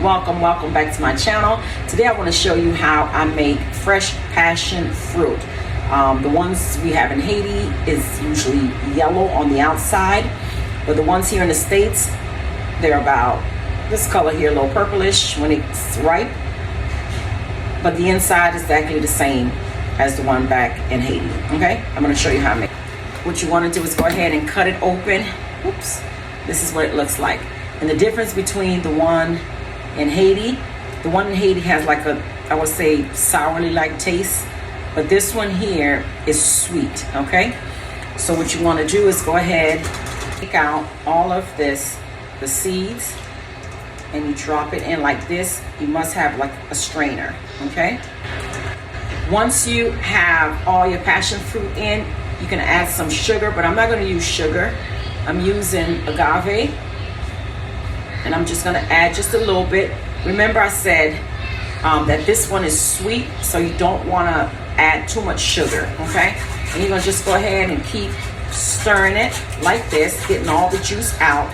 welcome back to my channel. Today I want to show you how I make fresh passion fruit. The ones we have in Haiti is usually yellow on the outside, but the ones here in the States, they're about this color here, a little purplish when it's ripe, but the inside is exactly the same as the one back in Haiti. Okay, I'm going to show you how I make it. What you want to do is go ahead and cut it open. Oops, this is what it looks like. And the difference between the one in Haiti, the one in Haiti has like a, I would say, sourly like taste, but this one here is sweet. Okay, so what you want to do is go ahead, take out all of this, the seeds, and you drop it in like this. You must have like a strainer. Okay, once you have all your passion fruit in, you can add some sugar, but I'm not going to use sugar. I'm using agave, and I'm just going to add just a little bit. Remember I said that this one is sweet, so you don't want to add too much sugar, okay? And you're going to just go ahead and keep stirring it like this, getting all the juice out.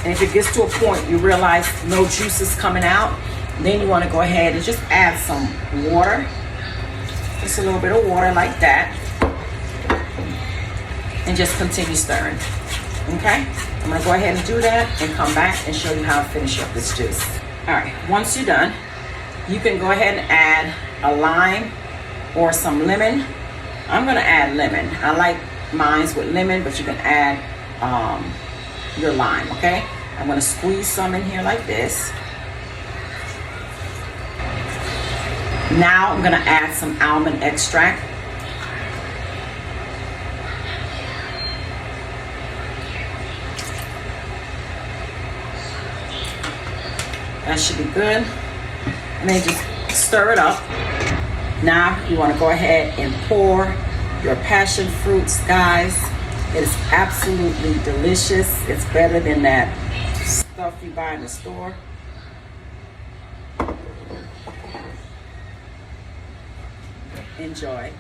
And if it gets to a point you realize no juice is coming out, then you want to go ahead and just add some water. Just a little bit of water like that. And just continue stirring. Okay? I'm going to go ahead and do that and come back and show you how to finish up this juice. Alright, once you're done, you can go ahead and add a lime or some lemon. I'm going to add lemon. I like mine with lemon, but you can add your lime, okay? I'm going to squeeze some in here like this. Now I'm going to add some almond extract. That should be good. And then just stir it up. Now you want to go ahead and pour your passion fruits, guys. It is absolutely delicious. It's better than that stuff you buy in the store. Enjoy.